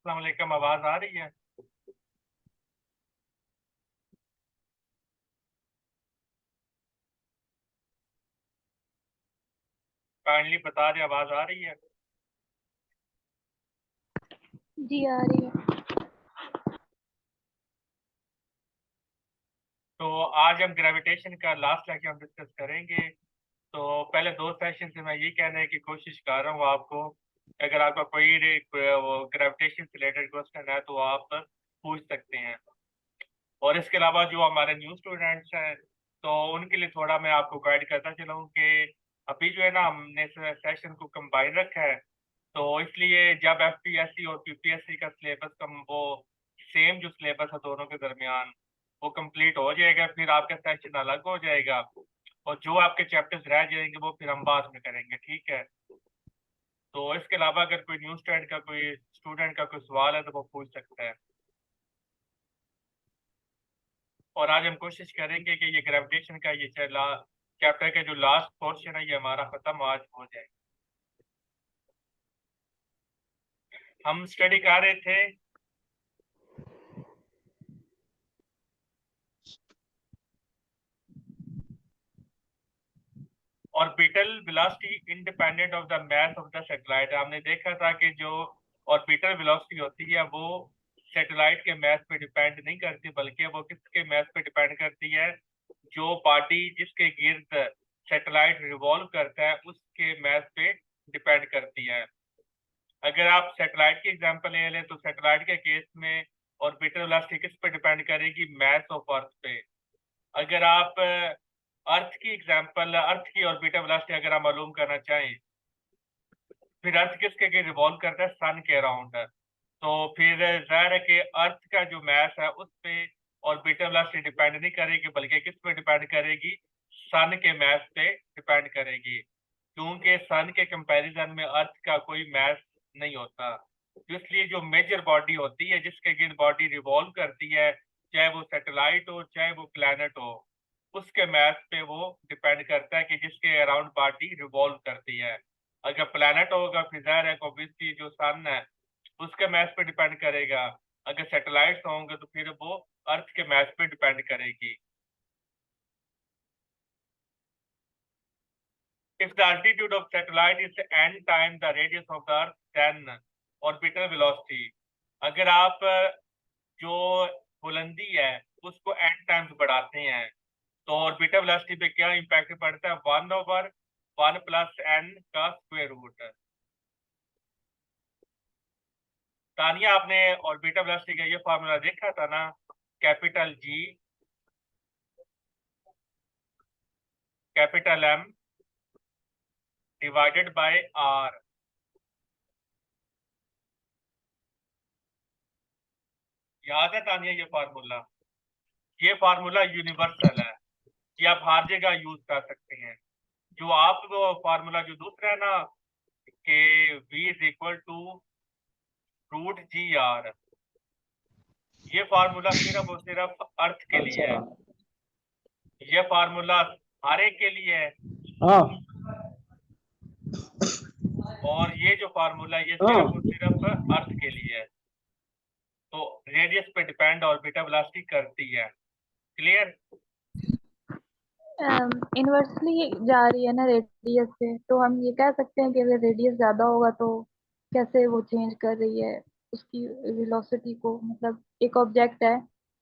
अस्सलाम वालेकुम, आवाज आ रही है? काइंडली बता दें, आवाज आ रही है? जी आ रही है। तो आज हम ग्रेविटेशन का लास्ट लेक्चर हम डिस्कस करेंगे। तो पहले दो सेशन से मैं ये कहने की कोशिश कर रहा हूँ आपको, अगर आपका कोई वो ग्रेविटेशन से रिलेटेड क्वेश्चन है तो आप पूछ सकते हैं। और इसके अलावा जो हमारे न्यू स्टूडेंट्स हैं तो उनके लिए थोड़ा मैं आपको गाइड करता चलाऊँ कि अभी जो है ना हमने सेशन को कंबाइन रखा है, तो इसलिए जब एफपीएससी और पीपीएससी का सिलेबस कम वो सेम जो सिलेबस है दोनों के दरमियान वो कंप्लीट हो जाएगा, फिर आपका सेशन अलग हो जाएगा और जो आपके चैप्टर्स रह जाएंगे वो फिर हम बाद में करेंगे, ठीक है? तो इसके अलावा अगर कोई न्यू स्टूडेंट का कोई सवाल है तो वो पूछ सकता है। और आज हम कोशिश करेंगे कि ये ग्रेविटेशन का ये चैप्टर का जो लास्ट पोर्शन है ये हमारा खत्म आज हो जाए। हम स्टडी कर रहे थे orbital velocity independent of the mass of the satellite. हमने देखा था कि जो ऑर्बिटल वेलोसिटी होती है वो सैटेलाइट के मास पे डिपेंड नहीं करती, बल्कि वो किसके मास पे डिपेंड करती है, जो बॉडी जिसके गिर्द सैटेलाइट रिवॉल्व करता है उसके मास पे डिपेंड करती है। अगर आप सैटेलाइट की एग्जांपल ले लें तो सैटेलाइट के केस में ऑर्बिटल वेलोसिटी किस पे डिपेंड करेगी, मास ऑफ अर्थ पे। अगर आप अर्थ की ऑर्बिटल वेलोसिटी अगर आप मालूम करना चाहें, फिर अर्थ किसके के रिवॉल्व करता है, सन के अराउंड है, तो फिर जाहिर है कि अर्थ का जो मास है उस पे ऑर्बिटल वेलोसिटी डिपेंड नहीं करेगी, बल्कि किस पे डिपेंड करेगी, सन के मास पे डिपेंड करेगी, क्योंकि सन के कंपैरिजन में अर्थ का कोई मास नहीं होता। तो इसलिए जो मेजर बॉडी होती है जिसके गिर्द बॉडी रिवॉल्व करती है, चाहे वो सैटेलाइट हो चाहे वो प्लैनेट हो, उसके मास पे वो डिपेंड करता है कि जिसके अराउंड बॉडी रिवॉल्व करती है। अगर प्लैनेट होगा फिर जाहिर है ऑब्वियसली जो सन है उसके मास पे डिपेंड करेगा। अगर सैटेलाइट्स होंगे तो फिर वो अर्थ के मास पे डिपेंड करेगी। If the altitude of satellite is n times the radius of the earth, then orbital velocity, अगर आप जो बुलंदी है उसको n टाइम्स बढ़ाते हैं तो ऑर्बिटल वेलोसिटी पे क्या इम्पैक्ट पड़ता है, 1/1 प्लस n का स्क्वायर रूट। तानिया आपने ऑर्बिटल वेलोसिटी का ये फार्मूला देखा था ना, capital G capital M divided by R. याद है तानिया ये फार्मूला यूनिवर्सल है, ये आप हर जगह यूज कर सकते हैं। जो आप वो फार्मूला जो दूसरा है ना कि v is equal to root G R, ये फार्मूला सिर्फ और सिर्फ अर्थ के लिए है, अच्छा। ये फार्मूला हर एक के लिए है। हाँ और ये जो फार्मूला ये हाँ। सिर्फ और सिर्फ अर्थ के लिए है, तो रेडियस पे डिपेंड ऑर्बिटल वेलोसिटी करती है। क्लियर? इनवर्सली जा रही है ना रेडियस से, तो हम ये कह सकते हैं कि अगर रेडियस ज्यादा होगा तो कैसे वो चेंज कर रही है उसकी वेलोसिटी को। मतलब एक ऑब्जेक्ट है,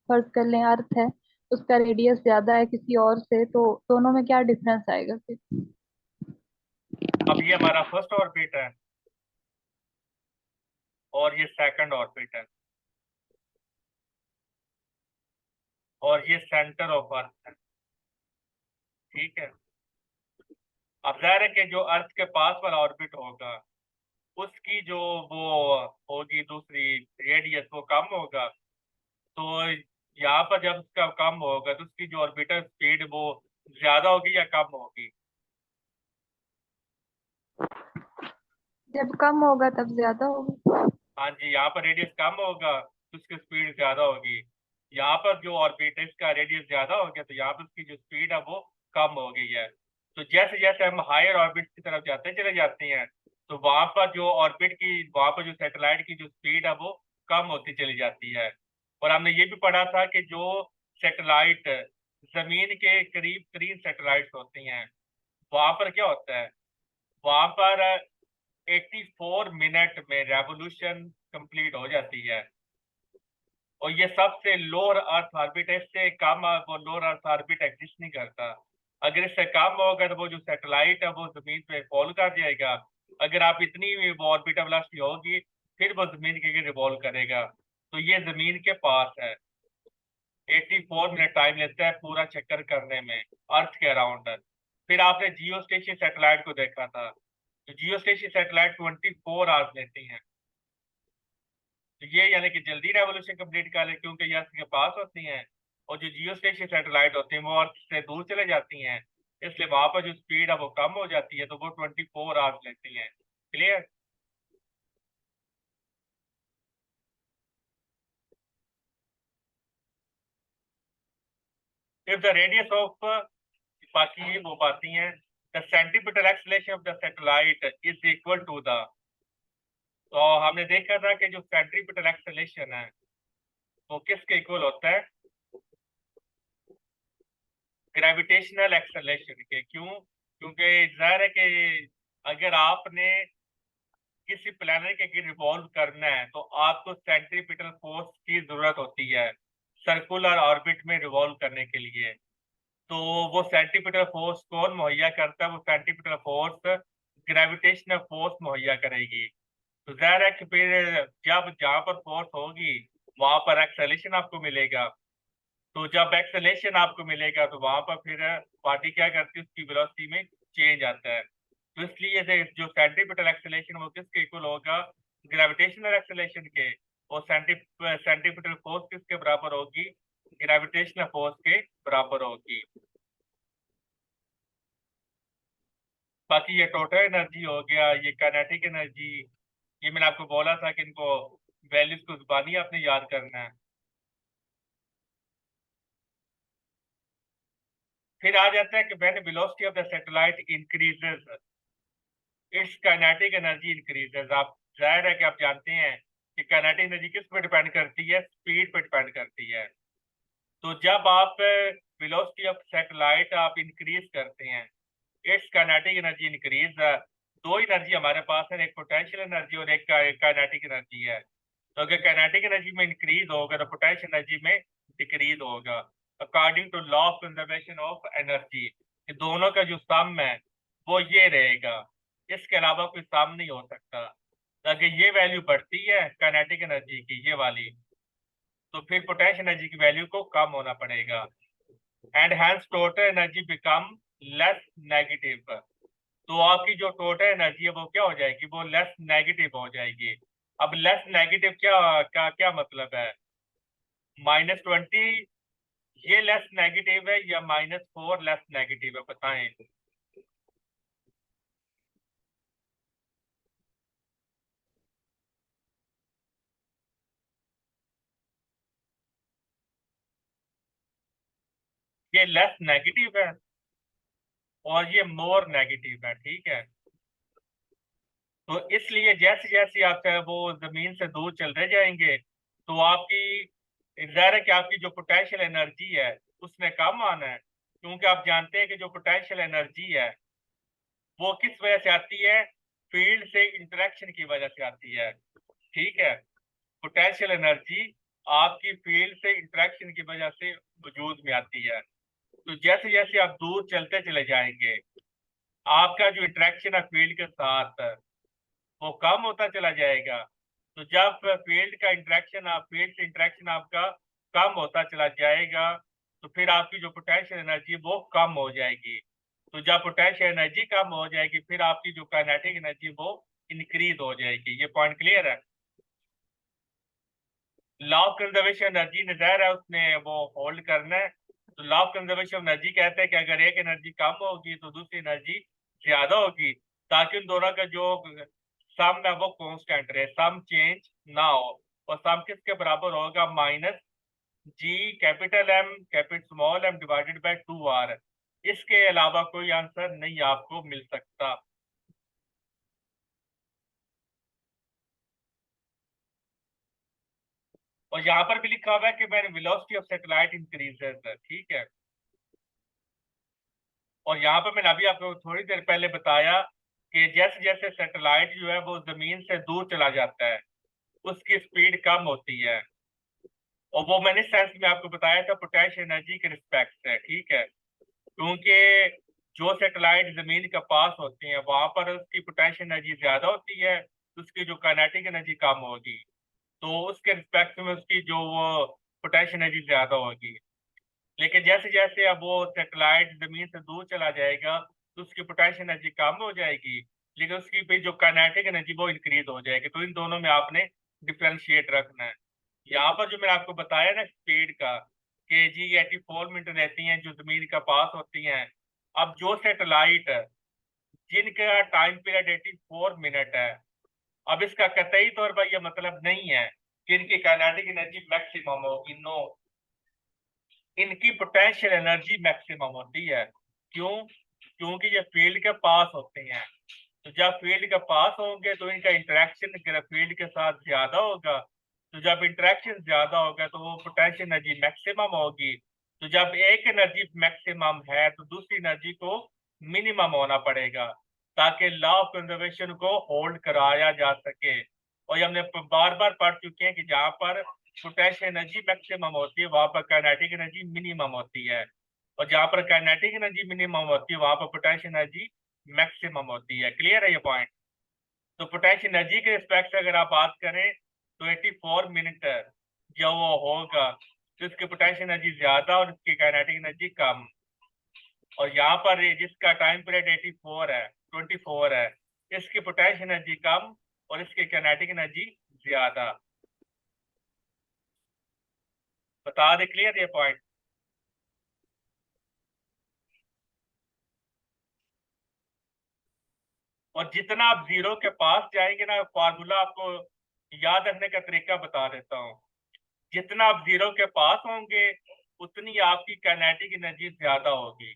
फर्ज कर लें अर्थ है, उसका रेडियस ज्यादा है किसी और से, तो दोनों में क्या डिफरेंस आएगा फिर? अब ये हमारा फर्स्ट ऑर्बिट है और ये सेकंड ऑर्बिट है और ये सेंटर ऑफ अर्थ है, ठीक है? अब जाहिर है कि जो अर्थ के पास वाला ऑर्बिट होगा उसकी जो वो होगी दूसरी रेडियस वो कम होगा, तो यहाँ पर जब उसका कम होगा तो उसकी जो ऑर्बिटल स्पीड वो ज्यादा होगी या कम होगी? जब कम होगा तब ज्यादा होगा। हाँ जी, यहाँ पर रेडियस कम होगा तो उसकी स्पीड ज्यादा होगी। यहाँ पर जो ऑर्बिट है इसका रेडियस ज्यादा हो गया तो यहाँ पर उसकी जो स्पीड है वो कम हो गई है। तो जैसे जैसे हम हायर ऑर्बिट की तरफ जाते चले जाते हैं तो वहां पर जो सैटेलाइट की जो स्पीड है वो कम होती चली जाती है। और हमने ये भी पढ़ा था कि जो सैटेलाइट जमीन के करीब करीब सैटेलाइट्स होती हैं, वहां पर क्या होता है, वहां पर 84 मिनट में रेवोल्यूशन कंप्लीट हो जाती है। और ये सबसे लोअर अर्थ ऑर्बिट है, इससे कम वो लोअर अर्थ ऑर्बिट एग्जिस्ट नहीं करता। अगर इससे कम होगा तो वो जो सैटेलाइट है वो जमीन पे फॉल कर जाएगा। अगर आप इतनी वो ऑर्बिटल वेलोसिटी होगी फिर वो जमीन के रिवॉल्व करेगा। तो ये जमीन के पास है, 84 मिनट टाइम लेता है पूरा चक्कर करने में अर्थ के अराउंड। फिर आपने जियो स्टेशन सैटेलाइट को देखा था, तो जियो स्टेशन सैटेलाइट 24 आवर्स लेती हैं। तो ये यानी कि जल्दी रेवोल्यूशन कंप्लीट कर ले क्योंकि ये अर्थ के पास होती हैं। और जो जियो स्टेशन सैटेलाइट होती हैं वो अर्थ से दूर चले जाती हैं, इसलिए वहां पर जो स्पीड है वो कम हो जाती है, तो वो 24 आवर्स लेती हैं। Clear? If the radius of, बाकी वो पाती हैं, the centimetre acceleration of the satellite is equal to the, तो हमने देखा था कि जो सेंटीमीटर एक्सलेशन है वो किसके इक्वल होता है, ग्रेविटेशनल एक्सेलरेशन के। क्यों? क्योंकि जाहिर है कि अगर आपने किसी प्लैनेट के रिवॉल्व करना है तो आपको सेंट्रीपिटल फोर्स की जरूरत होती है सर्कुलर ऑर्बिट में रिवॉल्व करने के लिए। तो वो सेंट्रीपिटल फोर्स कौन मुहैया करता है? वो सेंट्रीपिटल फोर्स ग्रेविटेशनल फोर्स मुहैया करेगी। तो जाहिर है कि फिर जब जहां पर फोर्स होगी वहां पर एक्सेलेरेशन आपको मिलेगा। तो जब एक्सेलेरेशन आपको मिलेगा तो वहां पर फिर बॉडी क्या करती है, उसकी वेलोसिटी में चेंज आता है। तो इसलिए जो सेंट्रीपिटल एक्सेलेरेशन वो किसके इक्वल होगा, ग्रेविटेशनल एक्सेलेरेशन के। और सेंट्रीपिटल फोर्स किसके बराबर होगी, ग्रेविटेशनल फोर्स के बराबर होगी। बाकी ये टोटल एनर्जी हो गया, ये काइनेटिक एनर्जी, ये मैंने आपको बोला था कि इनको वैल्यूज को जुबानी आपने याद करना है। फिर आ जाता है कि when velocity of the satellite increases it's kinetic energy increases. आप जाहिर है कि आप जानते हैं कि काइनेटिक एनर्जी किस पे डिपेंड करती है, स्पीड पे डिपेंड करती है। तो जब आप वेलोसिटी ऑफ सैटेलाइट आप इंक्रीज करते हैं, इट्स काइनेटिक एनर्जी इंक्रीज। दो एनर्जी हमारे पास है, एक पोटेंशियल एनर्जी और एक काइनेटिक एनर्जी है। तो अगर काइनेटिक एनर्जी में इंक्रीज होगा तो पोटेंशियल एनर्जी में डिक्रीज होगा, according to law of conservation of energy. दोनों का जो सम है वो ये रहेगा, इसके अलावा कोई सम नहीं हो सकता। तो अगर ये वैल्यू बढ़ती है काइनेटिक एनर्जी की, ये वाली, तो फिर पोटेंशियल एनर्जी की वैल्यू को कम होना पड़ेगा, and hence total energy become less negative. तो आपकी जो टोटल एनर्जी है वो क्या हो जाएगी, वो लेस नेगेटिव हो जाएगी। अब लेस नेगेटिव क्या मतलब है, -20 ये लेस नेगेटिव है या -4 लेस नेगेटिव है, बताएं। ये लेस नेगेटिव है और ये मोर नेगेटिव है, ठीक है। तो इसलिए जैसे जैसे आप वो जमीन से दूर चलते जाएंगे तो आपकी जाहिर है कि आपकी जो पोटेंशियल एनर्जी है उसमें कम आना है, क्योंकि आप जानते हैं कि जो पोटेंशियल एनर्जी है वो किस वजह से आती है, फील्ड से इंटरेक्शन की वजह से आती है, ठीक है। पोटेंशियल एनर्जी आपकी फील्ड से इंटरेक्शन की वजह से वजूद में आती है। तो जैसे जैसे आप दूर चलते चले जाएंगे आपका जो इंटरेक्शन है फील्ड के साथ वो कम होता चला जाएगा। तो जब फील्ड का इंटरेक्शन, आप फील्ड से इंटरेक्शन आपका कम होता चला जाएगा तो फिर आपकी जो पोटेंशियल एनर्जी वो कम हो जाएगी। तो जब पोटेंशियल एनर्जी कम हो जाएगी फिर आपकी जो काइनेटिक एनर्जी वो इंक्रीज हो जाएगी। ये पॉइंट क्लियर है? लॉ ऑफ कंजर्वेशन एनर्जी ने ज़ाहिर है उसने वो होल्ड करना है। तो लॉ ऑफ कंजर्वेशन एनर्जी कहते हैं कि अगर एक एनर्जी कम होगी तो दूसरी एनर्जी ज्यादा होगी, ताकि उन दोनों का जो सम है वो कांस्टेंट रहे, सम चेंज ना हो। और सम किसके बराबर होगा, -G capital M capital small m divided by 2R। इसके अलावा कोई आंसर नहीं आपको मिल सकता। और यहाँ पर भी लिखा हुआ है कि when velocity of satellite increases, ठीक है। और यहाँ पर मैंने अभी आपको थोड़ी देर पहले बताया कि जैसे जैसे सैटेलाइट जो है वो जमीन से दूर चला जाता है, उसकी स्पीड कम होती है। और वो मैंने सेंस में आपको बताया था पोटेंशियल एनर्जी के रिस्पेक्ट से, ठीक है। क्योंकि जो सैटेलाइट जमीन के पास होती है वहां पर उसकी पोटेंशियल एनर्जी ज्यादा होती है, उसकी जो काइनेटिक एनर्जी कम होगी, तो उसके रिस्पेक्ट में उसकी जो वो पोटेंशियल एनर्जी ज्यादा होगी। लेकिन जैसे जैसे अब वो सैटेलाइट जमीन से दूर चला जाएगा तो उसकी पोटेंशियल एनर्जी कम हो जाएगी, लेकिन उसकी भी जो काइनेटिक एनर्जी वो इंक्रीज हो जाएगी। तो इन दोनों में आपने डिफ्रेंशिएट रखना है। यहाँ पर जो मैंने आपको बताया ना स्पीड का, के जी 84 मीटर रहती हैं जो जमीन के पास होती हैं। अब जो सैटेलाइट जिनका टाइम पीरियड 84 मिनट है, अब इसका कतई तौर पर यह मतलब नहीं है कि इनकी काइनेटिक एनर्जी मैक्सिमम होगी, नो। इनकी पोटेंशियल एनर्जी मैक्सिमम होती है। क्यों? क्योंकि ये फील्ड के पास होते हैं। तो जब फील्ड के पास होंगे तो इनका इंटरेक्शन फील्ड के साथ ज्यादा होगा। तो जब इंटरेक्शन ज्यादा होगा तो वो पोटेंशियल एनर्जी मैक्सिमम होगी। तो जब एक एनर्जी मैक्सिमम है तो दूसरी एनर्जी को मिनिमम होना पड़ेगा, ताकि लॉ ऑफ कंजर्वेशन को होल्ड कराया जा सके। और ये हमने बार बार पढ़ चुके हैं कि जहाँ पर पोटेंशियल एनर्जी मैक्सिमम होती है वहां पर काइनेटिक एनर्जी मिनिमम होती है, और जहां पर काइनेटिक एनर्जी मिनिमम होती है वहां पर पोटेंशियल एनर्जी मैक्सिमम होती है। क्लियर है ये पॉइंट? तो पोटेंशियल एनर्जी के रिस्पेक्ट से अगर आप बात करें तो 84 मिनट जो वो होगा तो इसकी पोटेंशियल एनर्जी ज्यादा और इसकी काइनेटिक एनर्जी कम। और यहाँ पर जिसका टाइम पीरियड 24 है, इसकी पोटेंशियल एनर्जी कम और इसकी काइनेटिक एनर्जी ज्यादा। बता दे क्लियर ये पॉइंट? और जितना आप जीरो के पास जाएंगे ना, फार्मूला आपको याद रखने का तरीका बता देता हूँ। जितना आप जीरो के पास होंगे उतनी आपकी काइनेटिक एनर्जी ज्यादा होगी।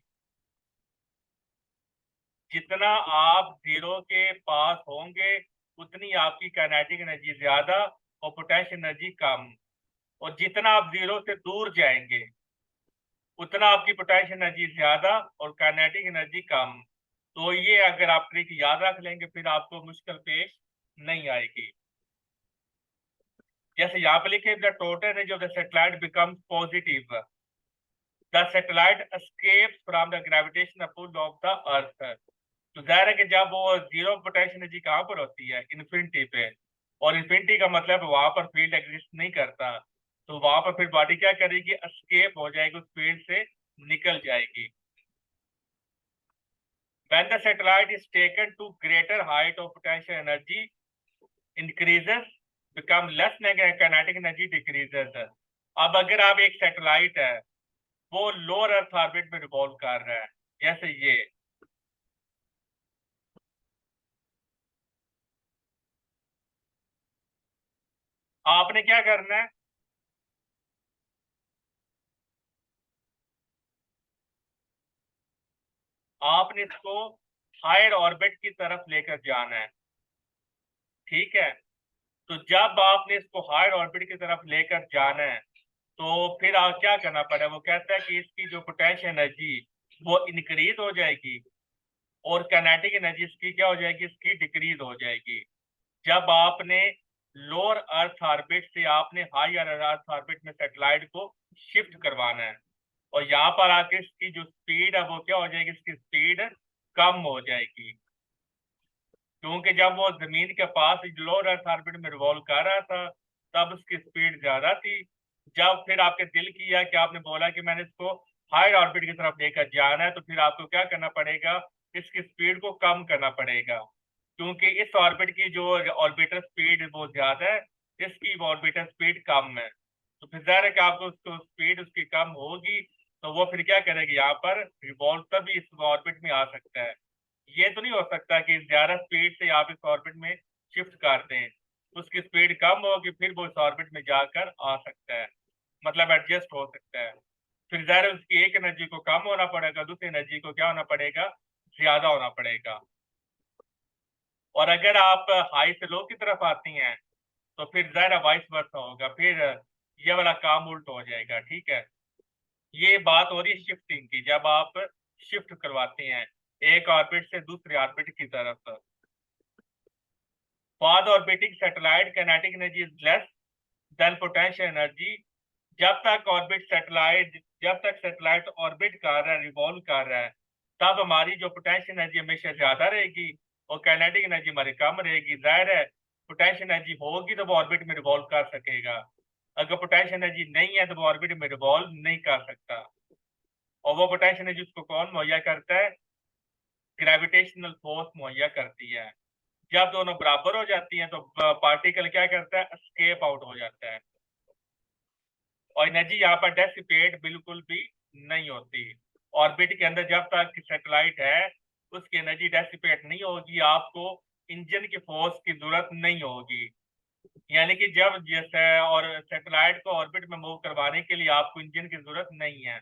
जितना आप जीरो के पास होंगे उतनी आपकी काइनेटिक एनर्जी ज्यादा और पोटेंशियल एनर्जी कम। और जितना आप जीरो से दूर जाएंगे उतना आपकी पोटेंशियल एनर्जी ज्यादा और काइनेटिक एनर्जी कम। तो ये अगर आप ट्रिक याद रख लेंगे फिर आपको मुश्किल पेश नहीं आएगी। जैसे यहाँ पे लिखे the total energy of the satellite becomes positive, the satellite escapes from the gravitational pull of the earth. तो जाहिर है कि जब वो जीरो पोटेंशियल एनर्जी कहाँ पर होती है? इन्फिनिटी पे। और इन्फिनिटी का मतलब वहां पर फील्ड एग्जिस्ट नहीं करता। तो वहां पर फिर बॉडी क्या करेगी? एस्केप हो जाएगी, उस फील्ड से निकल जाएगी। When the satellite is taken to greater height of potential energy increases, become less negative, kinetic energy decreases. अब अगर आप एक सैटेलाइट है वो लोअर अर्थ ऑर्बिट में रिवॉल्व कर रहा है, जैसे ये, आपने क्या करना है? आपने इसको हायर ऑर्बिट की तरफ लेकर जाना है, ठीक है। तो जब आपने इसको हायर ऑर्बिट की तरफ लेकर जाना है तो फिर आप क्या करना पड़ेगा? वो कहता है कि इसकी जो पोटेंशियल एनर्जी वो इंक्रीज हो जाएगी और काइनेटिक एनर्जी इसकी क्या हो जाएगी? इसकी डिक्रीज हो जाएगी। जब आपने लोअर अर्थ ऑर्बिट से आपने हायर अर्थ ऑर्बिट में सैटेलाइट को शिफ्ट करवाना है, और यहाँ पर आके इसकी जो स्पीड है वो क्या हो जाएगी? इसकी स्पीड कम हो जाएगी। क्योंकि जब वो जमीन के पास लोअर अर्थ ऑर्बिट में रिवॉल्व कर रहा था तब उसकी स्पीड ज्यादा थी। जब फिर आपके दिल किया कि आपने बोला कि मैंने इसको हायर ऑर्बिट की तरफ लेकर जाना है, तो फिर आपको क्या करना पड़ेगा? इसकी स्पीड को कम करना पड़ेगा। क्योंकि इस ऑर्बिट की जो ऑर्बिटर स्पीड वो ज्यादा है, इसकी ऑर्बिटर स्पीड कम है। तो फिर जाहिर है कि आपको उसको स्पीड उसकी कम होगी, तो वो फिर क्या करेगी? यहाँ पर रिवॉल्व तभी इस ऑर्बिट में आ सकता है। ये तो नहीं हो सकता कि ज्यादा स्पीड से आप इस ऑर्बिट में शिफ्ट कर दें, उसकी स्पीड कम होगी फिर वो इस ऑर्बिट में जाकर आ सकता है, मतलब एडजस्ट हो सकता है। फिर ज़ाहिर है उसकी एक एनर्जी को कम होना पड़ेगा, दूसरी एनर्जी को क्या होना पड़ेगा? ज्यादा होना पड़ेगा। और अगर आप हाई से लो की तरफ आती हैं तो फिर ज़ाहिर है वाइस वर्सा होगा। फिर ये वाला काम उल्ट हो जाएगा। ठीक है, ये बात हो रही है शिफ्टिंग की, जब आप शिफ्ट करवाते हैं एक ऑर्बिट से दूसरे ऑर्बिट की तरफ। बाद orbiting satellite kinetic energy is less than potential energy. जब तक सैटेलाइट ऑर्बिट कर रहा है, रिवॉल्व कर रहा है, तब हमारी जो पोटेंशियल एनर्जी हमेशा ज्यादा रहेगी और काइनेटिक एनर्जी हमारी कम रहेगी। जाहिर है पोटेंशियल एनर्जी होगी तो वो ऑर्बिट में रिवॉल्व कर सकेगा, अगर पोटेंशियल एनर्जी नहीं है तो वो ऑर्बिट में रिवॉल्व नहीं कर सकता। और वो पोटेंशियल एनर्जी उसको कौन मुहैया करता है? ग्रेविटेशनल फोर्स मुहैया करती है। जब दोनों बराबर हो जाती हैं तो पार्टिकल क्या करता है? एस्केप आउट हो जाता है और एनर्जी यहाँ पर डेसिपेट बिल्कुल भी नहीं होती। ऑर्बिट के अंदर जब तक सैटेलाइट है उसकी एनर्जी डेसिपेट नहीं होगी, आपको इंजन की फोर्स की जरूरत नहीं होगी। यानी कि जब जैसे और सैटेलाइट को ऑर्बिट में मूव करवाने के लिए आपको इंजन की जरूरत नहीं है,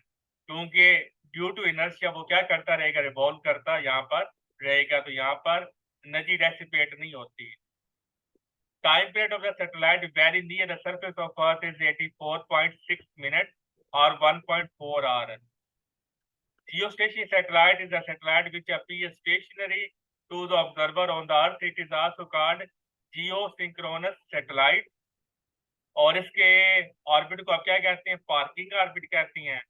क्योंकि ड्यू टू इनर्शिया वो क्या करता रहेगा? रिवॉल्व करता यहाँ पर रहेगा, तो यहाँ पर एनर्जी डेसिपेट नहीं होती। Time period of the satellite very near the surface of Earth is 84.6 minutes or 1.4 hours. Geostationary satellite is a satellite which appears stationary to the observer on the Earth. It is also called geosynchronous satellite. और इसके orbit को आप क्या कहते हैं? Parking orbit कहते हैं।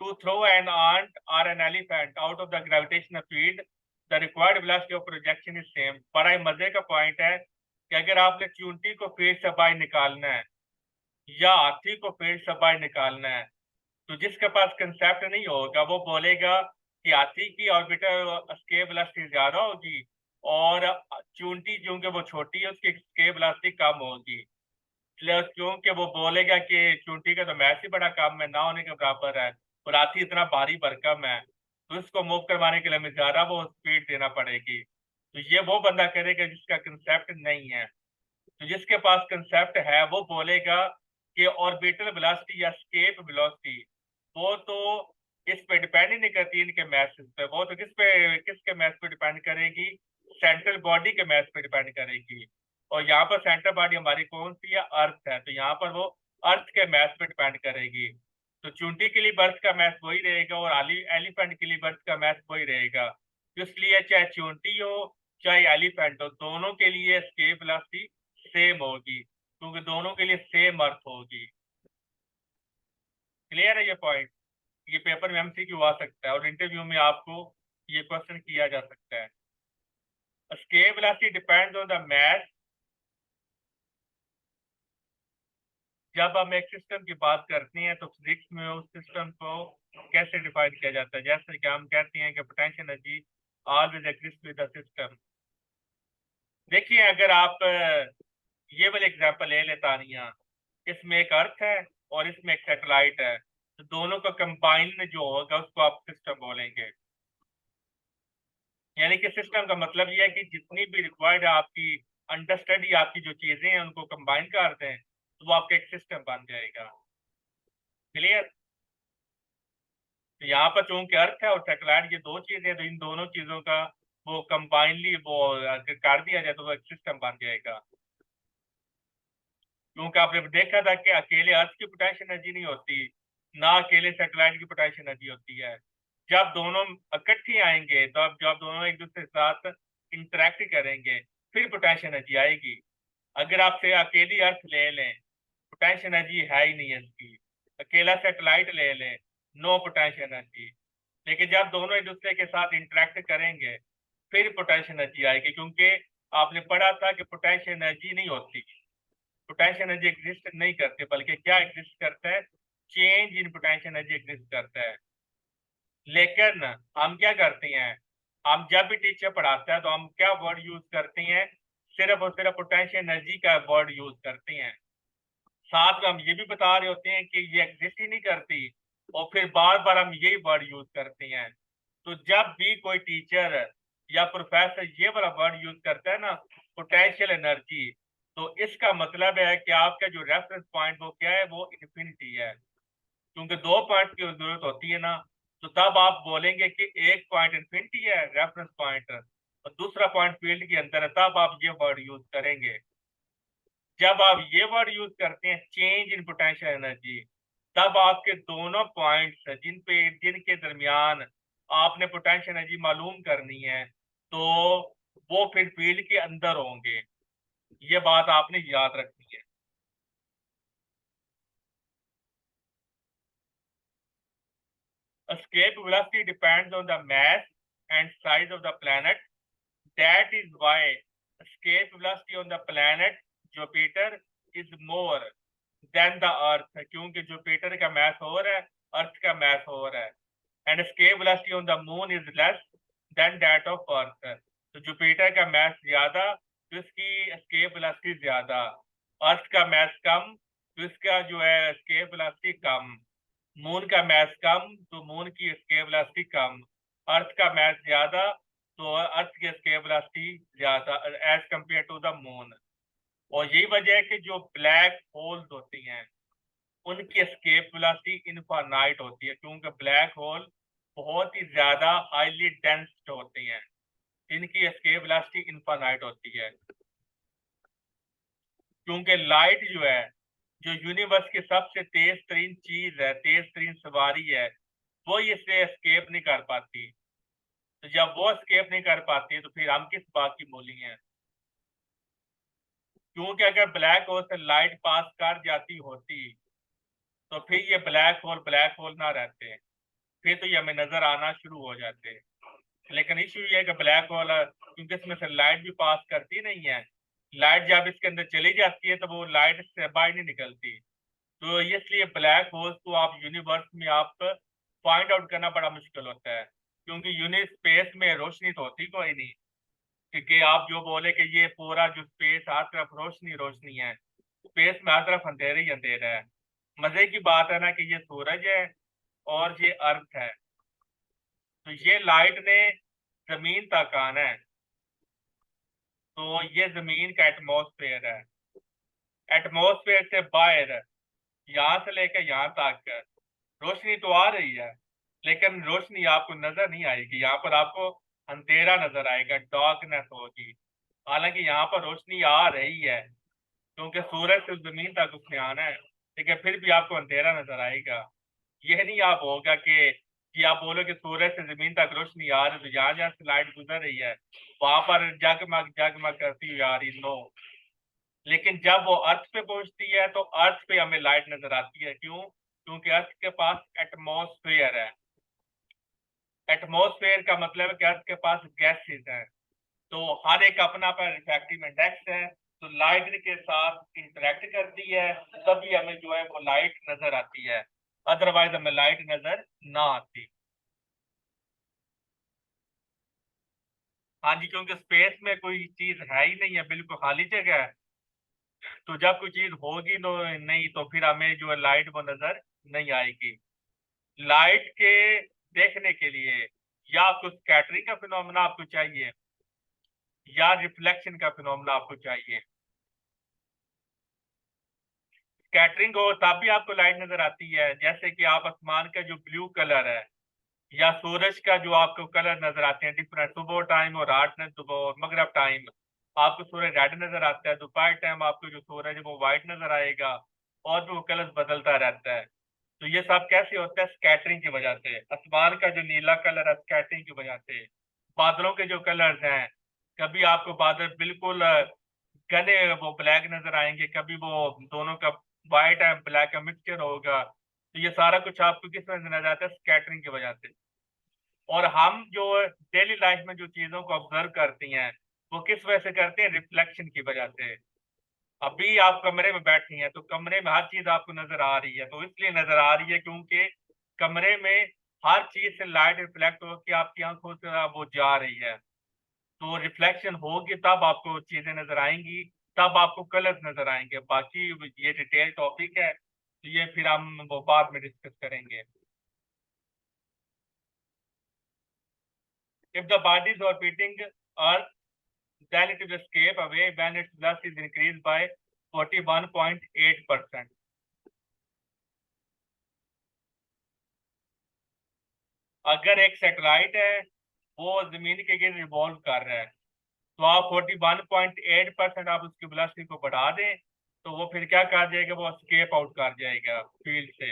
To throw an ant or an elephant out of the gravitational field, the required velocity of projection is same. बड़ा ही मजे का पॉइंट है कि अगर आपने चूंटी को पेड़ से बाहर निकालना है या हाथी को पेड़ से बाहर निकालना है, तो जिसके पास कंसेप्ट नहीं होगा वो बोलेगा कि हाथी की ऑर्बिटल एस्केप वेलोसिटी ज्यादा होगी और चूंटी क्योंकि वो छोटी है उसकी एस्केप वेलोसिटी कम होगी। इसलिए क्योंकि वो बोलेगा कि चूंटी का तो मैस ही बड़ा कम है, ना होने के बराबर है, और हाथी इतना भारी भरकम है, तो इसको मूव करवाने के लिए हमें ज्यादा वो स्पीड देना पड़ेगी। तो ये वो बंदा करेगा जिसका कंसेप्ट नहीं है। तो जिसके पास कंसेप्ट है वो बोलेगा कि ऑर्बिटल वेलोसिटी या एस्केप वेलोसिटी वो तो इस पे डिपेंड ही नहीं करती इनके मैसेज पे, वो तो किसके मैथ पे डिपेंड करेगी? सेंट्रल बॉडी के मैथ पे डिपेंड करेगी। और यहाँ पर सेंट्रल बॉडी हमारी कौन सी है? अर्थ है, तो यहाँ पर वो अर्थ के मैथ पे डिपेंड करेगी। तो चूंटी के लिए बर्थ का मैथ वही रहेगा और एलिफेंट के लिए बर्थ का मैथ वही रहेगा। तो इसलिए चाहे चूंटी हो चाहे एलिफेंट हो, दोनों के लिए एस्केप वेलोसिटी सेम होगी, क्योंकि दोनों के लिए सेम अर्थ होगी। क्लियर है ये पॉइंट? ये पेपर में एमसीक्यू आ सकता है और इंटरव्यू में आपको ये क्वेश्चन किया जा सकता है। Escape velocity depends on the mass. जब हम एक सिस्टम की बात करते हैं तो फिजिक्स में उस सिस्टम को कैसे डिफाइन किया जाता है? जैसे कि हम कहते हैं कि potential energy always exist with the system. देखिए अगर आप ये वाले एग्जांपल ले ले तानिया, इसमें एक अर्थ है और इसमें एक सैटेलाइट है, तो दोनों का कंबाइन जो होगा उसको आप सिस्टम बोलेंगे। यानी कि सिस्टम का मतलब ये है कि जितनी भी रिक्वायर्ड आपकी अंडरस्टैंडिंग आपकी जो चीजें हैं उनको कंबाइन कर दें तो वो आपका एक सिस्टम बन जाएगा। क्लियर? तो यहाँ पर चूंकि अर्थ है और सैटेलाइट ये दो चीजें, तो इन दोनों चीजों का वो कंबाइनली वो अगर कर दिया जाए तो वो एक सिस्टम बन जाएगा। क्योंकि आपने देखा था कि अकेले अर्थ की पोटेंशियल एनर्जी नहीं होती, ना अकेले सैटेलाइट की पोटेंशियल एनर्जी होती है। जब दोनों इकट्ठे आएंगे तो अब जब दोनों एक दूसरे के साथ इंटरेक्ट करेंगे फिर पोटेंशियल एनर्जी आएगी। अगर आपसे अकेली अर्थ ले लें, पोटेंशियल एनर्जी है ही नहीं है इसकी। अकेला सैटेलाइट ले लें, नो पोटेंशियल एनर्जी। लेकिन जब दोनों एक दूसरे के साथ इंटरेक्ट करेंगे फिर पोटेंशियल एनर्जी आएगी, क्योंकि आपने पढ़ा था कि पोटेंशियल एनर्जी नहीं होती, पोटेंशियल एनर्जी एग्जिस्ट नहीं करते, बल्कि क्या एग्जिस्ट करता है? Change in potential energy exist करता है। लेकिन हम क्या करते हैं? हम जब भी टीचर पढ़ाता है तो हम क्या वर्ड यूज करते हैं? सिर्फ और सिर्फ पोटेंशियल एनर्जी का वर्ड यूज करते हैं। साथ में हम ये भी बता रहे होते हैं कि ये एग्जिस्ट ही नहीं करती, और फिर बार बार हम यही वर्ड यूज करते हैं। तो जब भी कोई टीचर या प्रोफेसर ये वाला वर्ड यूज करता है ना, पोटेंशियल एनर्जी, तो इसका मतलब है कि आपका जो रेफरेंस पॉइंट वो क्या है? वो इन्फिनिटी है। क्योंकि दो पॉइंट की जरूरत होती है ना, तो तब आप बोलेंगे कि एक पॉइंट इन्फिनिटी है रेफरेंस पॉइंट और दूसरा पॉइंट फील्ड के अंदर है, तब आप ये वर्ड यूज करेंगे। जब आप ये वर्ड यूज करते हैं चेंज इन पोटेंशियल एनर्जी, तब आपके दोनों पॉइंट्स जिनके दरमियान आपने पोटेंशियल एनर्जी मालूम करनी है, तो वो फिर फील्ड के अंदर होंगे। ये बात आपने याद रखनी है। Escape velocity depends on the mass and size of the planet. That is why escape velocity on the planet Jupiter is more than the Earth, क्योंकि जुपिटर का mass और है, अर्थ का mass और है, and escape velocity on the moon is less than that of Earth. तो Jupiter का mass ज्यादा तो इसकी escape velocity ज्यादा, अर्थ का mass कम तो इसका जो है escape velocity कम, मून का mass कम तो मून की escape velocity कम, अर्थ का mass ज्यादा तो अर्थ की escape velocity ज्यादा as compared to the moon। और यही वजह है कि जो ब्लैक होल्स होती हैं उनकी एस्केप वेलोसिटी इनफाइनाइट होती है, क्योंकि ब्लैक होल बहुत ही ज्यादा हाईली डेंस होती हैं, इनकी एस्केप वेलोसिटी इनफाइनाइट होती है। क्योंकि लाइट जो है, जो यूनिवर्स की सबसे तेज तरीन चीज है, तेज तरीन सवारी है, वो इससे एस्केप नहीं कर पाती। तो जब वो एस्केप नहीं कर पाती तो फिर हम किस बात की मूली हैं? क्योंकि अगर ब्लैक होल से लाइट पास कर जाती होती तो फिर ये ब्लैक होल ना रहते, फिर तो ये हमें नजर आना शुरू हो जाते। लेकिन इशू ये है कि ब्लैक होल क्योंकि इसमें से लाइट भी पास करती नहीं है, लाइट जब इसके अंदर चली जाती है तो वो लाइट से बाहर नहीं निकलती। तो इसलिए ब्लैक होल्स को आप यूनिवर्स में आप फाइंड आउट करना बड़ा मुश्किल होता है, क्योंकि यूनि स्पेस में रोशनी तो होती कोई नहीं। क्योंकि आप जो बोले कि ये पूरा जो स्पेस हर तरफ रोशनी रोशनी है, स्पेस में हर तरफ अंधेरा ही अंधेरा है। मजे की बात है ना कि ये सूरज है और ये अर्थ है, तो ये लाइट ने जमीन तक आना है, तो ये जमीन का एटमॉस्फेयर है। एटमॉस्फेयर से बाहर यहाँ से लेकर यहाँ तक रोशनी तो आ रही है, लेकिन रोशनी आपको नजर नहीं आएगी, यहाँ पर आपको अंधेरा नजर आएगा, डार्कनेस होगी। हालांकि यहाँ पर रोशनी आ रही है क्योंकि सूरज से जमीन तक उसने आना है, लेकिन फिर भी आपको अंधेरा नजर आएगा। यह नहीं आप होगा कि आप बोलो कि सूरज से जमीन तक रोशनी आ रही है, तो जहां जहां से लाइट गुजर रही है वहां पर जगमग जगमग करती हुई आ रही, नो। लेकिन जब वो अर्थ पे पहुंचती है तो अर्थ पे हमें लाइट नजर आती है। क्यों? क्योंकि अर्थ के पास एटमॉस्फेयर है। एटमॉस्फेयर का मतलब है कि अर्थ के पास गैसेज हैं, तो हर एक अपना पर रिफ्रैक्टिव इंडेक्स है, तो लाइट के साथ इंटरेक्ट करती है, तभी हमें जो है वो लाइट नजर आती है, अदरवाइज हमें लाइट नजर ना आती। हाँ जी, क्योंकि स्पेस में कोई चीज है ही नहीं है, बिल्कुल खाली जगह है, तो जब कोई चीज होगी नहीं तो फिर हमें जो है लाइट वो नजर नहीं आएगी। लाइट के देखने के लिए या आपको स्कैटरिंग का फिनोमेना आपको चाहिए या रिफ्लेक्शन का फिनोमेना आपको चाहिए। स्कैटरिंग हो तब भी आपको लाइट नजर आती है, जैसे कि आप आसमान का जो ब्लू कलर है या सूरज का जो आपको कलर नजर आते हैं डिफरेंट, सुबह टाइम और रात में सुबह और मगरब टाइम आपको सूरज रेड नजर आता है, दोपहर टाइम आपको जो सूरज है वो व्हाइट नजर आएगा, और भी वो कलर बदलता रहता है। तो ये सब कैसे होता है? स्कैटरिंग की वजह से। आसमान का जो नीला कलर है स्कैटरिंग की वजह से। बादलों के जो कलर्स हैं, कभी आपको बादल बिल्कुल घने वो ब्लैक नजर आएंगे, कभी वो दोनों का व्हाइट एंड ब्लैक का मिक्सचर होगा। तो ये सारा कुछ आपको किस वजह से नजर आता है? स्कैटरिंग की वजह से। और हम जो डेली लाइफ में जो चीजों को ऑब्जर्व करती हैं वो किस वजह से करते हैं? रिफ्लेक्शन की वजह से। अभी आप कमरे में बैठी हैं तो कमरे में हर चीज आपको नजर आ रही है, तो इसलिए नजर आ रही है क्योंकि कमरे में हर चीज से लाइट रिफ्लेक्ट होकर आपकी आंखों से वो जा रही है। तो रिफ्लेक्शन होगी तब आपको चीजें नजर आएंगी, तब आपको कलर्स नजर आएंगे। बाकी ये डिटेल टॉपिक है, तो ये फिर हम वो बाद में डिस्कस करेंगे। If the body is orbiting earth, then it will escape away when its velocity is increased by 41.8%। अगर एक सैटेलाइट है वो जमीन के गिर्द रिवॉल्व कर रहा है, तो आप 41.8% आप उसकी वेलोसिटी को बढ़ा दें, तो वो फिर क्या कर जाएगा, वो escape out कर जाएगा फील्ड से।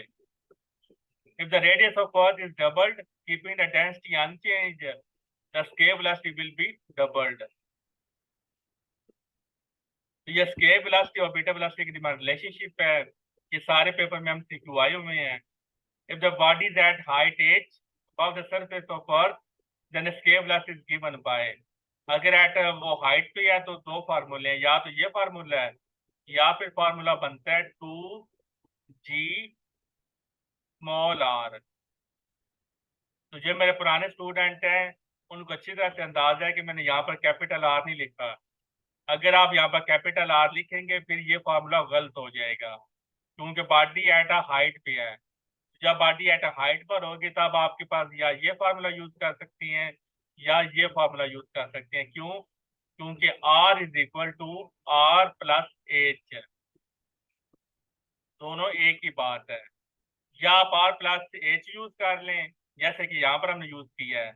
If the radius of earth is doubled, keeping the density unchanged, the escape velocity will be doubled. तो ये escape velocity और beta velocity की डिमांड रिलेशनशिप है, ये सारे पेपर में हम सीक्यू आए हुए हैं। If the body is at height h above the surface of earth, then escape velocity is given by, अगर एट वो हाइट पे है तो दो फार्मूले हैं, या तो ये फार्मूला है या फिर फार्मूला बनता है 2g स्मॉल r। तो जो मेरे पुराने स्टूडेंट हैं उनको अच्छी तरह से अंदाजा है कि मैंने यहाँ पर कैपिटल आर नहीं लिखा। अगर आप यहाँ पर कैपिटल आर लिखेंगे फिर ये फार्मूला गलत हो जाएगा, क्योंकि बॉडी एट अ हाइट पे है। जब बॉडी एट अ हाइट पर होगी तब आपके पास या ये फार्मूला यूज कर सकती हैं या ये फार्मूला यूज कर सकते हैं। क्यों? क्योंकि r is equal to r plus H, दोनों एक ही बात है। या आप r प्लस एच यूज कर लें जैसे कि यहाँ पर हमने यूज किया है,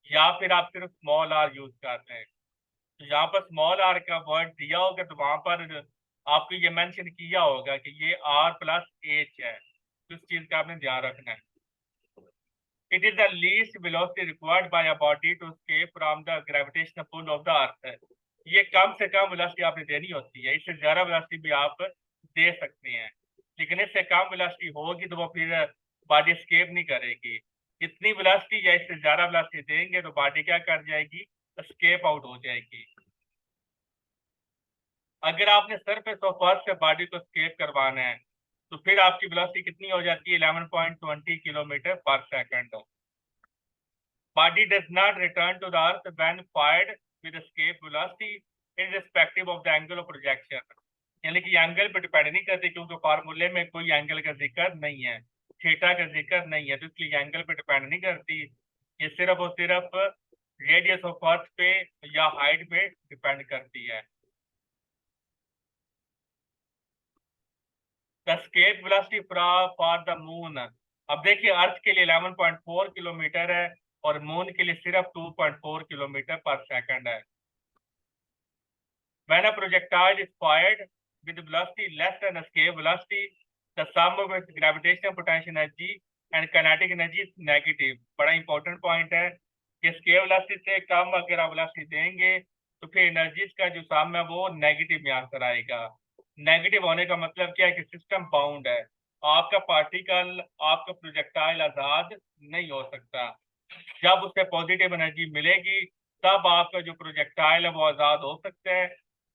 या फिर आप सिर्फ स्मॉल आर यूज कर लें। तो यहाँ पर स्मॉल आर का वर्ड दिया होगा तो वहां पर आपको ये मेंशन किया होगा कि ये r प्लस एच है, तो इस चीज का आपने ध्यान रखना है। It is the least velocity required by a body to escape from the gravitational pull of the earth. ये कम से कम वेलोसिटी आपने देनी होती है, इससे ज्यादा वेलोसिटी भी आप दे सकते हैं, लेकिन इससे कम वेलोसिटी होगी तो वो फिर बॉडी एस्केप नहीं करेगी। इतनी वेलोसिटी या इससे ज्यादा वेलोसिटी देंगे तो बॉडी क्या कर जाएगी, एस्केप आउट हो जाएगी। अगर आपने सरफेस ऑफ अर्थ से बॉडी को एस्केप करवाना है तो फिर आपकी वेलोसिटी कितनी हो जाती है, 11.20 किलोमीटर पर second. Body does not return to the earth when fired with escape velocity irrespective of the angle of projection. यानी कि एंगल पर डिपेंड नहीं करते, क्योंकि फार्मूले में कोई एंगल का जिक्र नहीं है, थीटा का जिक्र नहीं है, तो इसलिए एंगल पर डिपेंड नहीं करती। ये सिर्फ और सिर्फ रेडियस ऑफ अर्थ पे या हाइट पे डिपेंड करती है। The escape velocity for the moon, अब देखिए अर्थ के लिए 11.4 किलोमीटर है और मून के लिए सिर्फ 2.4 किलोमीटर पर सेकंड है। When a projectile is fired with velocity less than escape velocity, the sum of its gravitational potential energy and kinetic energy is negative. बड़ा इंपॉर्टेंट पॉइंट है कि escape velocity से कम अगर आप velocity देंगे तो फिर एनर्जीज का जो सम है वो नेगेटिव में आंसर आएगा। नेगेटिव होने का मतलब क्या है कि सिस्टम बाउंड है, आपका पार्टिकल, आपका प्रोजेक्टाइल आजाद नहीं हो सकता। जब उससे पॉजिटिव एनर्जी मिलेगी तब आपका जो प्रोजेक्टाइल है वो आजाद हो सकता है।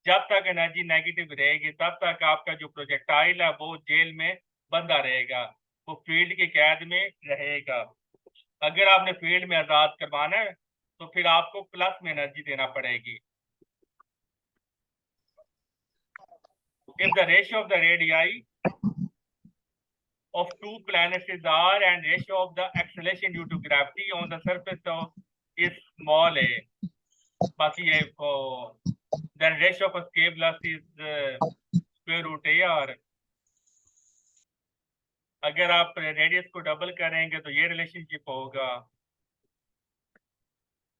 जब तक एनर्जी नेगेटिव रहेगी तब तक आपका जो प्रोजेक्टाइल है वो जेल में बंधा रहेगा, वो फील्ड की कैद में रहेगा। अगर आपने फील्ड में आजाद करवाना है तो फिर आपको प्लस में एनर्जी देना पड़ेगी। If the ratio of the radii of two planets is r and ratio of the acceleration due to gravity on the surface of is small a, बाकी ये then ratio of escape velocity is square root a, और अगर आप radius को double करेंगे तो ये relationship होगा।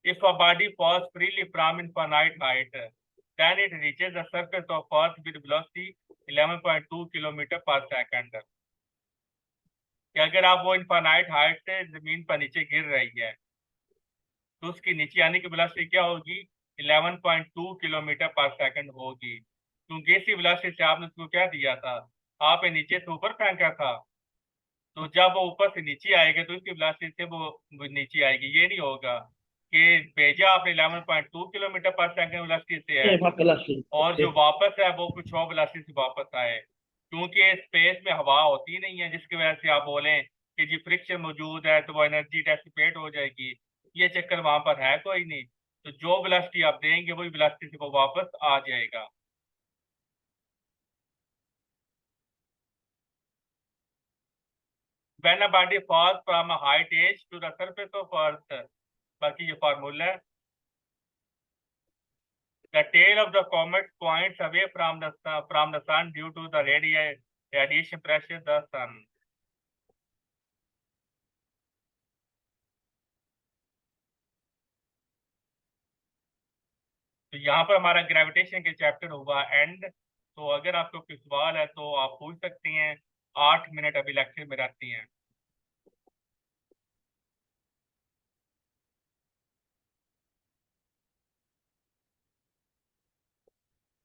If a body falls freely from infinite height, then it reaches the surface of Earth with velocity 11.2 kilometre पर सेकंड। कि अगर आप वो इनफाइनाइट हाइट से जमीन पर नीचे गिर रही है तो उसकी नीचे आने की वेलोसिटी क्या होगी, 11.2 किलोमीटर पर सेकंड होगी, क्योंकि इसी वेलोसिटी से आपने उसको क्या दिया था, आपने नीचे से ऊपर फेंका था। तो जब वो ऊपर से नीचे आएगा तो इसकी वेलोसिटी से वो नीचे आएगी। ये नहीं होगा कि भेजा आपने 11.2 किलोमीटर पर सेकंड वेलोसिटी से है और जो वापस है वो कुछ और वेलोसिटी से वापस आए, क्योंकि स्पेस में हवा होती नहीं है जिसकी वजह से आप बोलें कि जी फ्रिक्शन मौजूद है तो वो एनर्जी डेसिपेट हो जाएगी। ये चक्कर वहां पर है कोई नहीं, तो जो वेलोसिटी आप देंगे वही वेलोसिटी से वो वापस आ जाएगा। When a body falls from a height h to the surface of earth, बाकी ये फार्मूला है, the tail of the comet points away from the sun due to the radiation pressure the sun. तो यहाँ पर हमारा gravitation के chapter हुआ and. तो अगर आपको कोई सवाल है तो आप पूछ सकती हैं। 8 मिनट अभी लेक्चर में रहती हैं।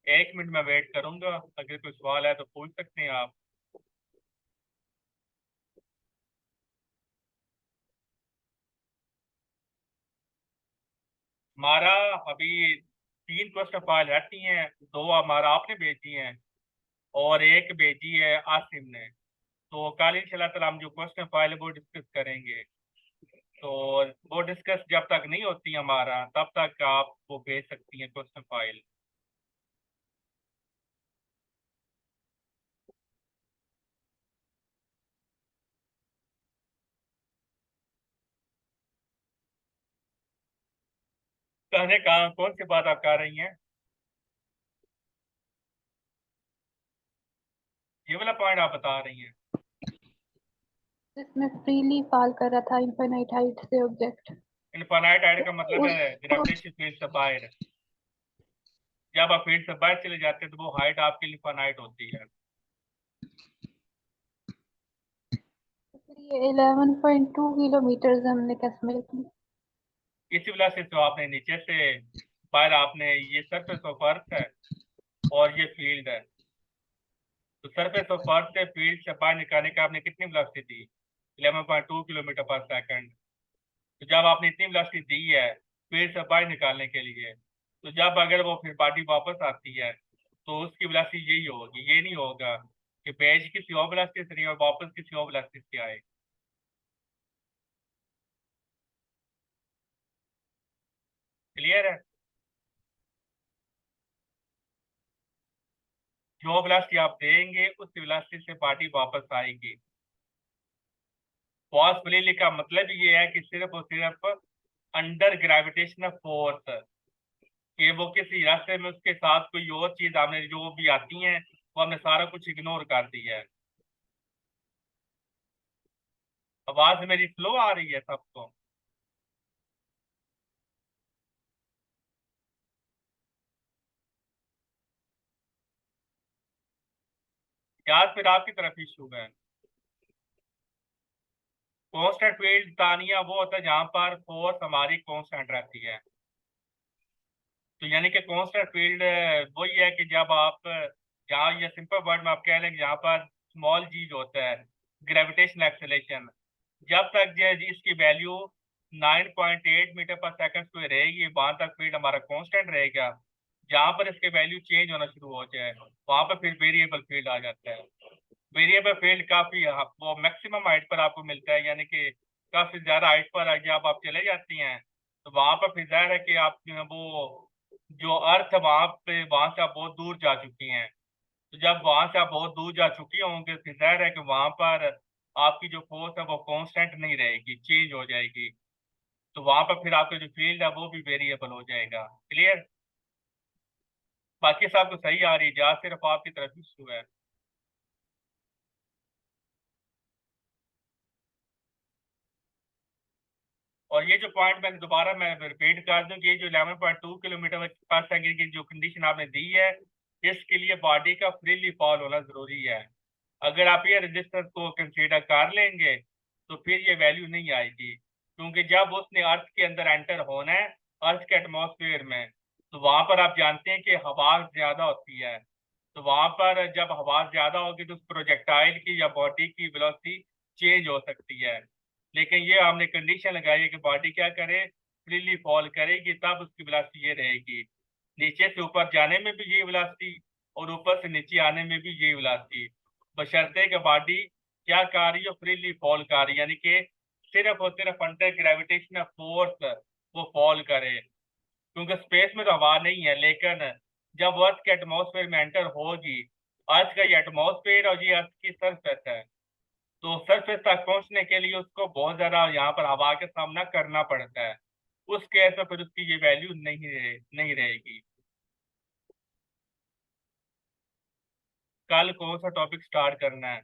एक मिनट में वेट करूंगा, अगर कोई सवाल है तो पूछ सकते हैं आप। हमारा अभी 3 क्वेश्चन फाइल रहती हैं, 2 हमारा आपने भेजी हैं और एक भेजी है आसिम ने। तो कल इंशाल्लाह ताला हम जो क्वेश्चन फाइल है वो डिस्कस करेंगे। तो वो डिस्कस जब तक नहीं होती हमारा, तब तक आप वो भेज सकती हैं क्वेश्चन फाइल। कहने कहाँ कौन सी बात आप कर रही हैं? ये वाला पॉइंट आप बता रही हैं? इसमें फ्रीली फॉल कर रहा था इनफाइनाइट हाइट से ऑब्जेक्ट। इनफाइनाइट हाइट का मतलब है उसको ग्रेविटेशन फील्ड से बाहर। जब आप फील्ड से बाहर चले जाते हैं तो वो हाइट आपके लिए इनफाइनाइट होती है। ये 11.2 किलोमीटर हमने कैलकुलेट की। इसी वजह से तो आपने नीचे से बाहर, आपने ये सरफेस ऑफ अर्थ है और ये फील्ड है। तो सरफेस ऑफ अर्थ से फील्ड से बाहर निकालने का आपने कितनी वेलोसिटी दी? 11.2 किलोमीटर पर सेकंड। तो जब आपने इतनी वेलोसिटी दी है फील्ड से बाहर निकालने के लिए, तो जब अगर वो फिर बॉडी वापस आती है तो उसकी वेलोसिटी यही होगी। ये नहीं होगा कि पेज किसी और वेलोसिटी से नहीं और वापस किसी और वेलोसिटी से आए। क्लियर है? जो वेलोसिटी आप देंगे उस वेलोसिटी से बॉडी वापस आएगी। पॉसिबिलिटी का मतलब ये है कि सिर्फ और सिर्फ अंडर ग्रेविटेशनल फोर्स, कि वो किसी रास्ते में उसके साथ कोई और चीज हमने जो भी आती हैं वो हमने सारा कुछ इग्नोर कर दिया है। आवाज मेरी स्लो आ रही है सबको? यार फिर आपकी तरफ इशू है। कांस्टेंट फील्ड तानिया वो होता है जहां पर फोर्स हमारी कांस्टेंट रहती है। तो यानी कि कांस्टेंट फील्ड वही है कि जब आप जहाँ, ये सिंपल वर्ड में आप कह लेंगे, जहाँ पर स्मॉल जी होता है ग्रेविटेशनल एक्सेलरेशन, जब तक जो है इसकी वैल्यू 9.8 मीटर पर सेकंड स्क्वायर रहेगी वहां तक फील्ड हमारा कांस्टेंट रहेगा। जहां पर इसके वैल्यू चेंज होना शुरू हो जाए वहां पर फिर वेरिएबल फील्ड आ जाता है। वेरिएबल फील्ड काफी वो मैक्सिमम हाइट पर आपको मिलता है, यानी कि काफी ज्यादा हाइट पर जब आप चले जाती हैं तो वहां पर फिर जाहिर है कि आप जो है वो जो अर्थ वहां पे, वहां से आप बहुत दूर जा चुकी हैं। तो जब वहां से आप बहुत दूर जा चुकी होंगे फिर जाहिर है कि वहां पर आपकी जो फोर्स है वो कांस्टेंट नहीं रहेगी, चेंज हो जाएगी। तो वहां पर फिर आपका जो फील्ड है वो भी वेरिएबल हो जाएगा। क्लियर? बाकी सब तो सही आ रही है, जहाँ सिर्फ आपकी तरफ इशू है। और ये जो पॉइंट मैंने दोबारा मैं रिपीट कर दूं कि ये जो 11.2 किलोमीटर पर सेकंड की जो कंडीशन आपने दी है, इसके लिए बॉडी का फ्रीली फॉल होना जरूरी है। अगर आप ये रजिस्टर को कंसीडर कर लेंगे तो फिर ये वैल्यू नहीं आएगी, क्योंकि जब उसने अर्थ के अंदर एंटर होना है, अर्थ के एटमॉस्फेयर में, तो वहां पर आप जानते हैं कि हवा ज्यादा होती है। तो वहां पर जब हवा ज्यादा होगी तो उस प्रोजेक्टाइल की या बॉडी की वेलोसिटी चेंज हो सकती है। लेकिन ये हमने कंडीशन लगाई है कि बॉडी क्या करे, फ्रीली फॉल करेगी, तब उसकी वेलोसिटी ये रहेगी। नीचे से ऊपर जाने में भी यही वेलोसिटी और ऊपर से नीचे आने में भी यही वेलोसिटी, बशर्ते कि बॉडी क्या कर रही है, फ्रीली फॉल कर रही है, यानी कि सिर्फ और सिर्फ अंडर ग्रेविटेशनल फोर्स वो फॉल करे। क्योंकि स्पेस में तो हवा नहीं है, लेकिन जब अर्थ के एटमॉस्फेयर में एंटर होगी, अर्थ का ये एटमॉस्फेयर और ये अर्थ की सरफेस है, तो सरफेस तक पहुंचने के लिए उसको बहुत ज्यादा यहाँ पर हवा का सामना करना पड़ता है। उस केस में फिर उसकी ये वैल्यू नहीं रहेगी। कल कौन सा टॉपिक स्टार्ट करना है?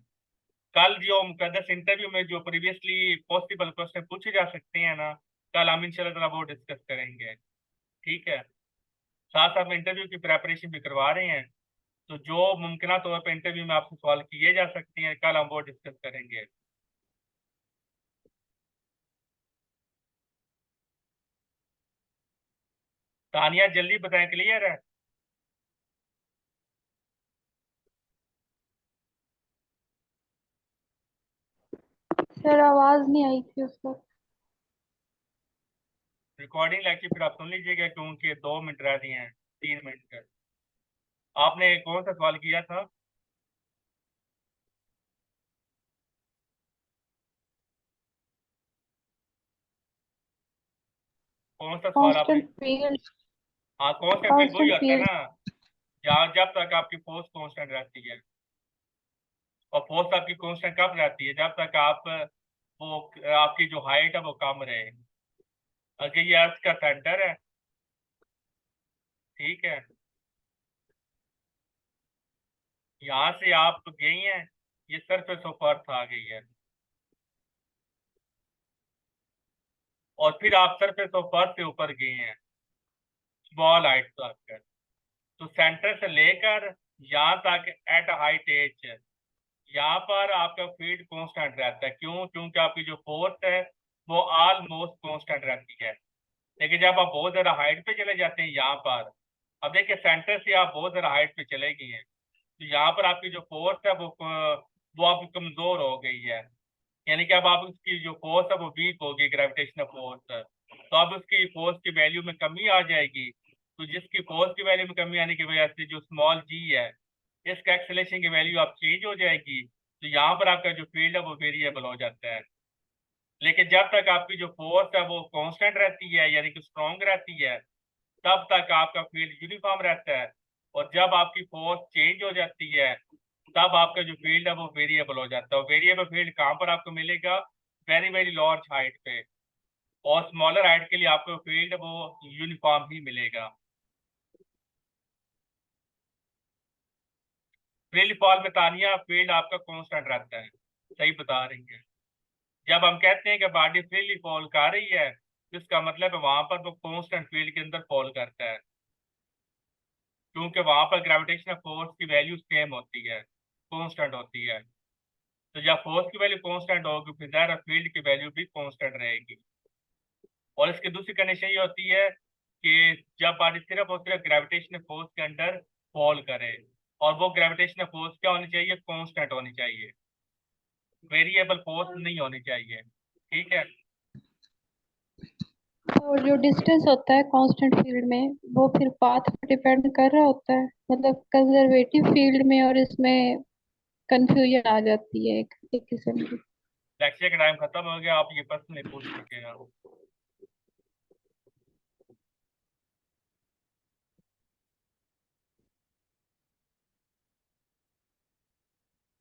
कल जो मुकद्दस इंटरव्यू में जो प्रीवियसली पॉसिबल क्वेश्चन पूछे जा सकते हैं ना, कल हम इंशाल्लाह वो डिस्कस करेंगे। ठीक है? साथ साथ में इंटरव्यू की प्रेपरेशन भी करवा रहे हैं। तो जो मुमकिन तौर पर इंटरव्यू में आपसे सवाल किए जा सकते हैं, कल हम वो डिस्कस करेंगे। तानिया जल्दी बताएं, क्लियर है? सर आवाज नहीं आई थी उस वक्त। रिकॉर्डिंग लेक्चर फिर आप सुन लीजिएगा, क्योंकि 2 मिनट रह दिए हैं, 3 मिनट का। आपने कौन सा सवाल किया था? कौन सा सवाल आपने? Constant field. हाँ, कांस्टेंट फील्ड वही कांस्टेंट होता है फील्ड। ना, जहाँ जब तक आपकी फोर्स कांस्टेंट रहती है। और फोर्स आपकी कांस्टेंट कब रहती है? जब तक आप वो आपकी जो हाइट है वो कम रहे। अगर ये अर्थ का सेंटर है, ठीक है, यहाँ से आप गई हैं, ये सरफेस ऑफ अर्थ आ गई है, और फिर आप सरफेस ऑफ अर्थ से ऊपर गए हैं स्मॉल हाइट तक। तो सेंटर से लेकर यहाँ तक एट हाइट एच, यहाँ पर आपका फील्ड कांस्टेंट रहता है। क्यों? क्योंकि आपकी जो फोर्स है वो ऑलमोस्ट कांस्टेंट रहती है। लेकिन जब आप बहुत ज़्यादा हाइट पे चले जाते हैं यहाँ पर, अब देखिए सेंटर से आप बहुत ज़्यादा हाइट पे चले गए हैं, तो यहाँ पर आपकी जो फोर्स है वो आपकी कमज़ोर हो गई है। यानी कि अब आप उसकी जो फोर्स है वो वीक होगी, ग्रेविटेशनल फोर्स। तो अब उसकी फोर्स की वैल्यू में कमी आ जाएगी। तो जिसकी फोर्स की वैल्यू में कमी आने की वजह से जो स्मॉल जी है, इसका एक्सेलेरेशन की वैल्यू आप चेंज हो जाएगी। तो यहाँ पर आपका जो फील्ड है वो वेरिएबल हो जाता है। लेकिन जब तक आपकी जो फोर्स है वो कांस्टेंट रहती है, यानी कि स्ट्रॉन्ग रहती है, तब तक आपका फील्ड यूनिफॉर्म रहता है। और जब आपकी फोर्स चेंज हो जाती है, तब आपका जो फील्ड है वो वेरिएबल हो जाता है। और वेरिएबल फील्ड कहाँ पर आपको मिलेगा? वेरी वेरी लार्ज हाइट पे। और स्मॉलर हाइट के लिए आपको फील्ड वो यूनिफॉर्म ही मिलेगा। फ्री फॉल में तानिया फील्ड आपका कांस्टेंट रहता है, सही बता रही है। जब हम कहते हैं कि बॉडी फ्रीली फॉल कर रही है, तो इसका मतलब है वहां पर वो कांस्टेंट फील्ड के अंदर फॉल करता है, क्योंकि वहां पर ग्रेविटेशनल फोर्स की वैल्यू सेम होती है, कांस्टेंट होती है। तो जब फोर्स की वैल्यू कांस्टेंट होगी, फिर ज़ाहिर है फील्ड की वैल्यू भी कांस्टेंट रहेगी। और इसकी दूसरी कंडीशन ये होती है कि जब बॉडी सिर्फ और सिर्फ ग्रेविटेशनल फोर्स के अंडर फॉल करे, और वो ग्रेविटेशनल फोर्स क्या होनी चाहिए? कांस्टेंट होनी चाहिए, वेरिएबल फोर्स नहीं होनी चाहिए। ठीक है। और जो डिस्टेंस होता है कांस्टेंट फील्ड में वो फिर पाथ पर डिपेंड कर रहा होता है, मतलब कंजर्वेटिव फील्ड में, और इसमें कंफ्यूजन आ जाती है एक किस्म की। लेक्चर का टाइम खत्म हो गया, आप ये प्रश्न नहीं पूछ सके हैं।